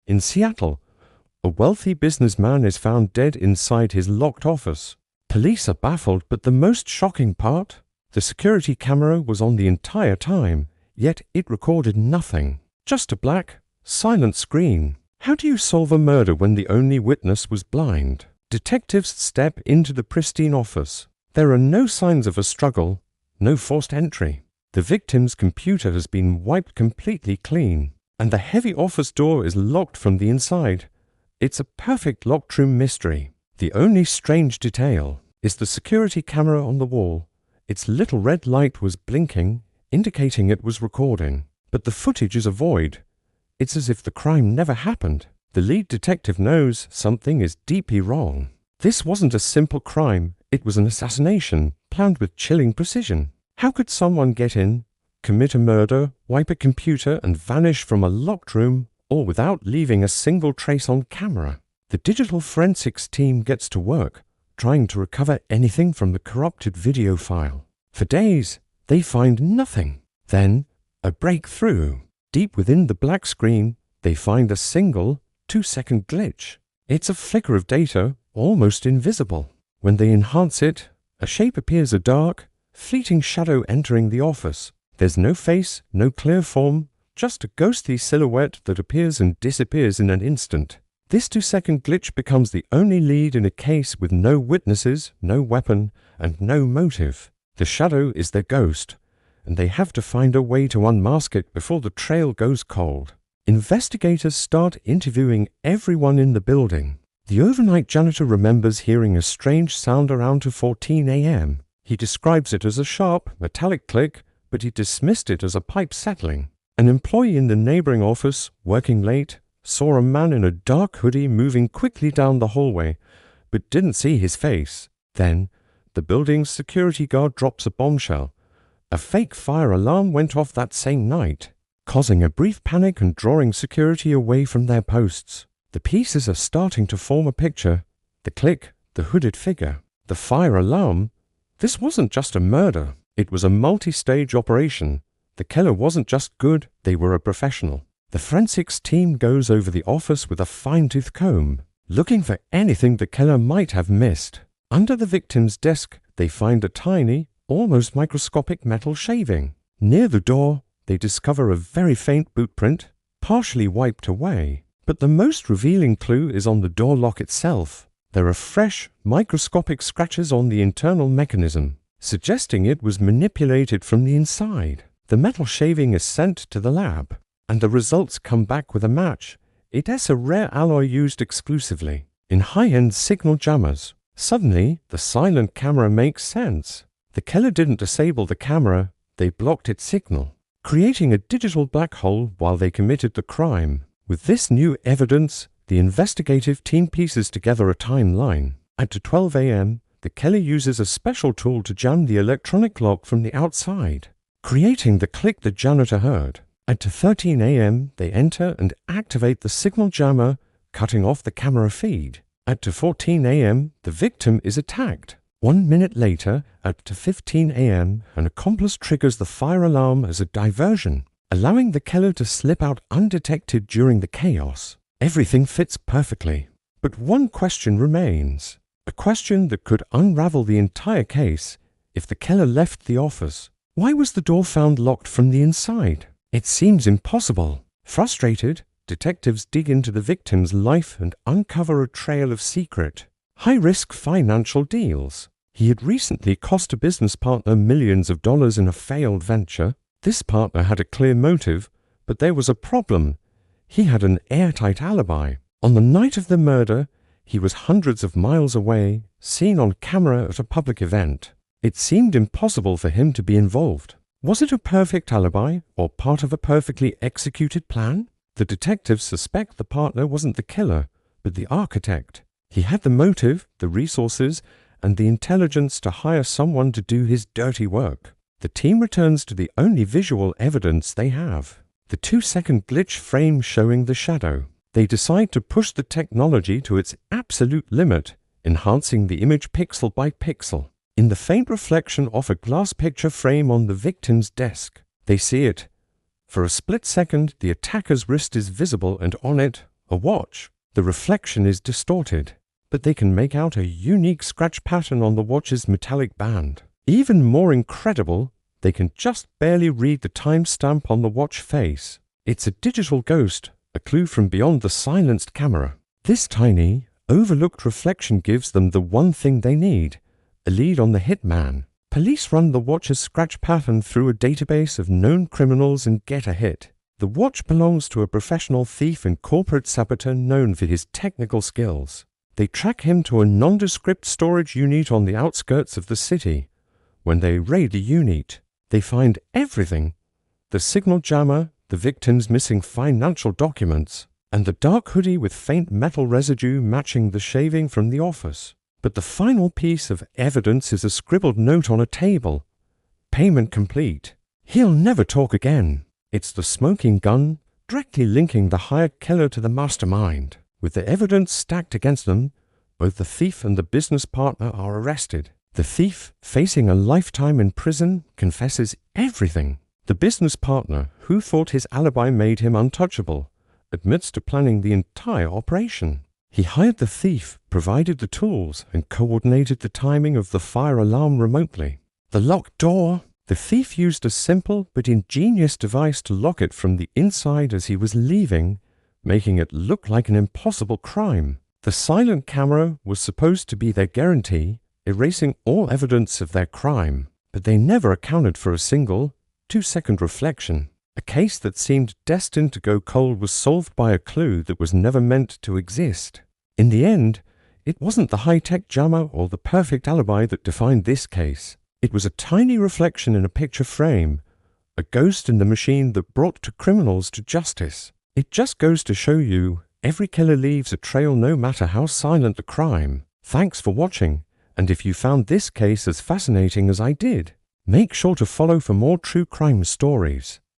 In Seattle, a wealthy businessman is found dead inside his locked office. Police are baffled, but the most shocking part? The security camera was on the entire time, yet it recorded nothing. Just a black, silent screen. How do you solve a murder when the only witness was blind? Detectives step into the pristine office. There are no signs of a struggle, no forced entry. The victim's computer has been wiped completely clean, and the heavy office door is locked from the inside. It's a perfect locked room mystery. The only strange detail is the security camera on the wall. Its little red light was blinking, indicating it was recording. But the footage is a void. It's as if the crime never happened. The lead detective knows something is deeply wrong. This wasn't a simple crime. It was an assassination, planned with chilling precision. How could someone get in, commit a murder, wipe a computer, and vanish from a locked room, all without leaving a single trace on camera? The digital forensics team gets to work, trying to recover anything from the corrupted video file. For days, they find nothing. Then, a breakthrough. Deep within the black screen, they find a single 2-second glitch. It's a flicker of data, almost invisible. When they enhance it, a shape appears, a dark, fleeting shadow entering the office. There's no face, no clear form, just a ghostly silhouette that appears and disappears in an instant. This 2-second glitch becomes the only lead in a case with no witnesses, no weapon, and no motive. The shadow is their ghost, and they have to find a way to unmask it before the trail goes cold. Investigators start interviewing everyone in the building. The overnight janitor remembers hearing a strange sound around 2:14 a.m. He describes it as a sharp, metallic click, but he dismissed it as a pipe settling. An employee in the neighboring office, working late, saw a man in a dark hoodie moving quickly down the hallway, but didn't see his face. Then, the building's security guard drops a bombshell. A fake fire alarm went off that same night, causing a brief panic and drawing security away from their posts. The pieces are starting to form a picture. The click, the hooded figure, the fire alarm. This wasn't just a murder. It was a multi-stage operation. The killer wasn't just good, they were a professional. The forensics team goes over the office with a fine-tooth comb, looking for anything the killer might have missed. Under the victim's desk, they find a tiny, almost microscopic metal shaving. Near the door, they discover a very faint boot print, partially wiped away. But the most revealing clue is on the door lock itself. There are fresh, microscopic scratches on the internal mechanism, suggesting it was manipulated from the inside. The metal shaving is sent to the lab, and the results come back with a match. It is a rare alloy used exclusively in high-end signal jammers. Suddenly, the silent camera makes sense. The killer didn't disable the camera, they blocked its signal, creating a digital black hole while they committed the crime. With this new evidence, the investigative team pieces together a timeline. At 12 a.m., the killer uses a special tool to jam the electronic lock from the outside, creating the click the janitor heard. At 13 a.m., they enter and activate the signal jammer, cutting off the camera feed. At 14 a.m., the victim is attacked. 1 minute later, at 15 a.m., an accomplice triggers the fire alarm as a diversion, allowing the killer to slip out undetected during the chaos. Everything fits perfectly. But one question remains, a question that could unravel the entire case if the killer left the office. Why was the door found locked from the inside? It seems impossible. Frustrated, detectives dig into the victim's life and uncover a trail of secret, high-risk financial deals. He had recently cost a business partner millions of dollars in a failed venture. This partner had a clear motive, but there was a problem. He had an airtight alibi. On the night of the murder, he was hundreds of miles away, seen on camera at a public event. It seemed impossible for him to be involved. Was it a perfect alibi, or part of a perfectly executed plan? The detectives suspect the partner wasn't the killer, but the architect. He had the motive, the resources, and the intelligence to hire someone to do his dirty work. The team returns to the only visual evidence they have, the 2-second glitch frame showing the shadow. They decide to push the technology to its absolute limit, enhancing the image pixel by pixel. In the faint reflection of a glass picture frame on the victim's desk, they see it. For a split second, the attacker's wrist is visible, and on it, A watch, the reflection is distorted, but they can make out a unique scratch pattern on the watch's metallic band. Even more incredible, they can just barely read the timestamp on the watch face. It's a digital ghost, a clue from beyond the silenced camera. This tiny, overlooked reflection gives them the one thing they need, a lead on the hitman. Police run the watch's scratch pattern through a database of known criminals and get a hit. The watch belongs to a professional thief and corporate saboteur known for his technical skills. They track him to a nondescript storage unit on the outskirts of the city. When they raid the unit, they find everything: the signal jammer, the victim's missing financial documents, and the dark hoodie with faint metal residue matching the shaving from the office. But the final piece of evidence is a scribbled note on a table. Payment complete. He'll never talk again. It's the smoking gun, directly linking the hired killer to the mastermind. With the evidence stacked against them, both the thief and the business partner are arrested. The thief, facing a lifetime in prison, confesses everything. The business partner, who thought his alibi made him untouchable, admits to planning the entire operation. He hired the thief, provided the tools, and coordinated the timing of the fire alarm remotely. The locked door. The thief used a simple but ingenious device to lock it from the inside as he was leaving, making it look like an impossible crime. The silent camera was supposed to be their guarantee, erasing all evidence of their crime, but they never accounted for a single 2-second reflection. A case that seemed destined to go cold was solved by a clue that was never meant to exist. In the end, it wasn't the high-tech jammer or the perfect alibi that defined this case. It was a tiny reflection in a picture frame, a ghost in the machine that brought two criminals to justice. It just goes to show you, every killer leaves a trail no matter how silent the crime. Thanks for watching, and if you found this case as fascinating as I did, make sure to follow for more true crime stories.